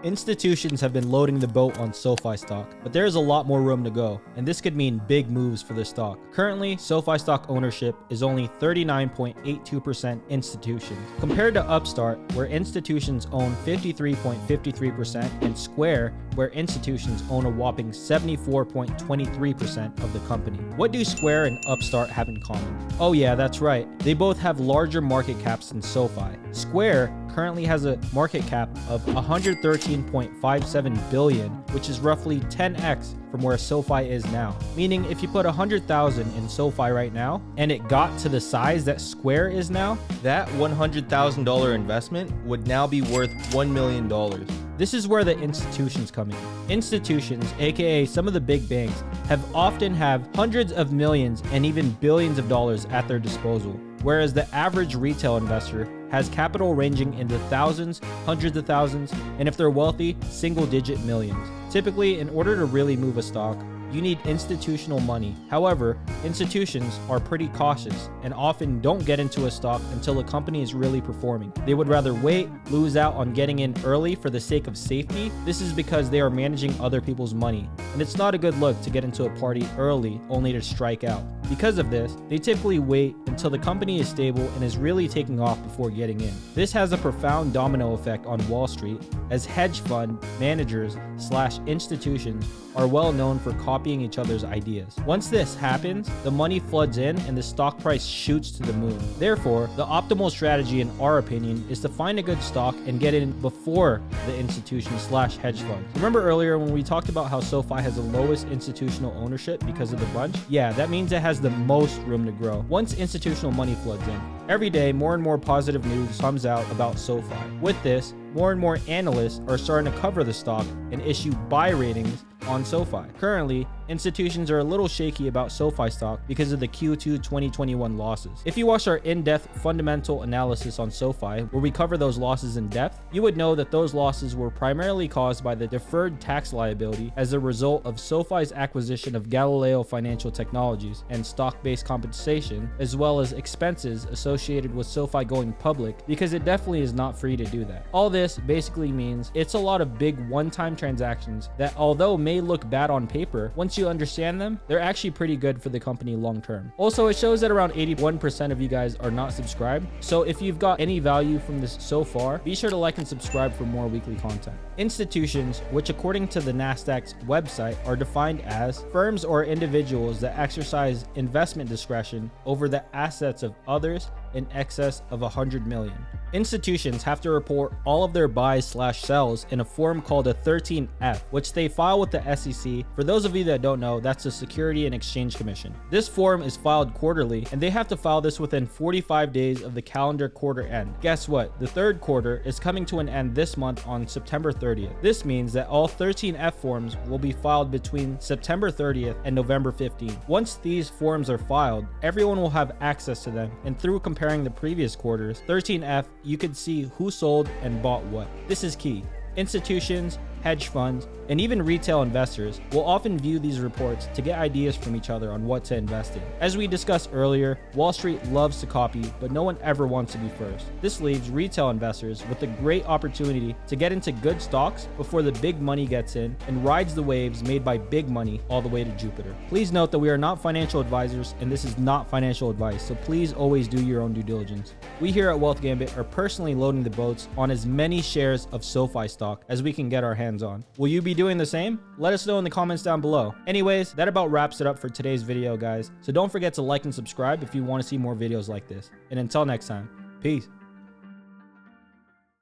Institutions have been loading the boat on SoFi stock, but there is a lot more room to go, and this could mean big moves for the stock. Currently, SoFi stock ownership is only 39.82% institutions, compared to Upstart, where institutions own 53.53%, and Square, where institutions own a whopping 74.23% of the company. What do Square and Upstart have in common? Oh yeah, that's right. They both have larger market caps than SoFi. Square currently has a market cap of 113.57 billion, which is roughly 10x from where SoFi is now. Meaning if you put 100,000 in SoFi right now and it got to the size that Square is now, that $100,000 investment would now be worth $1 million. This is where the institutions come in. Institutions, aka some of the big banks, often have hundreds of millions and even billions of dollars at their disposal, whereas the average retail investor has capital ranging into thousands, hundreds of thousands, and if they're wealthy, single-digit millions. Typically, in order to really move a stock, you need institutional money. However, institutions are pretty cautious and often don't get into a stock until the company is really performing. They would rather wait, lose out on getting in early for the sake of safety. This is because they are managing other people's money, and it's not a good look to get into a party early only to strike out. Because of this, they typically wait until the company is stable and is really taking off before getting in. This has a profound domino effect on Wall Street, as hedge fund managers / institutions are well known for copying each other's ideas. Once this happens, the money floods in and the stock price shoots to the moon. Therefore, the optimal strategy, in our opinion, is to find a good stock and get in before the institution / hedge fund. Remember earlier when we talked about how SoFi has the lowest institutional ownership because of the bunch? Yeah, that means it has the most room to grow once institutional money floods in. Every day, more and more positive news comes out about SoFi. With this, more and more analysts are starting to cover the stock and issue buy ratings on SoFi. Currently, institutions are a little shaky about SoFi stock because of the Q2 2021 losses. If you watched our in-depth fundamental analysis on SoFi, where we cover those losses in depth, you would know that those losses were primarily caused by the deferred tax liability as a result of SoFi's acquisition of Galileo Financial Technologies and stock-based compensation, as well as expenses associated with SoFi going public, because it definitely is not free to do that. All this basically means it's a lot of big one-time transactions that, although may look bad on paper, once you understand them, they're actually pretty good for the company long term. Also, it shows that around 81% of you guys are not subscribed. So if you've got any value from this so far, be sure to like and subscribe for more weekly content. Institutions, which according to the Nasdaq's website are defined as firms or individuals that exercise investment discretion over the assets of others in excess of 100 million. Institutions have to report all of their buys / sells in a form called a 13F, which they file with the SEC. For those of you that don't know, that's the Security and Exchange Commission. This form is filed quarterly, and they have to file this within 45 days of the calendar quarter end. Guess what? The third quarter is coming to an end this month on September 30th. This means that all 13F forms will be filed between September 30th and November 15th. Once these forms are filed, everyone will have access to them, and through comparing the previous quarters, 13F, you could see who sold and bought what. This is key. Institutions, hedge funds, and even retail investors will often view these reports to get ideas from each other on what to invest in. As we discussed earlier, Wall Street loves to copy, but no one ever wants to be first. This leaves retail investors with a great opportunity to get into good stocks before the big money gets in and rides the waves made by big money all the way to Jupiter. Please note that we are not financial advisors and this is not financial advice, so please always do your own due diligence. We here at Wealth Gambit are personally loading the boats on as many shares of SoFi stock as we can get our hands on. Will you be doing the same? Let us know in the comments down below. Anyways, that about wraps it up for today's video, guys. So don't forget to like and subscribe if you want to see more videos like this. And until next time, peace.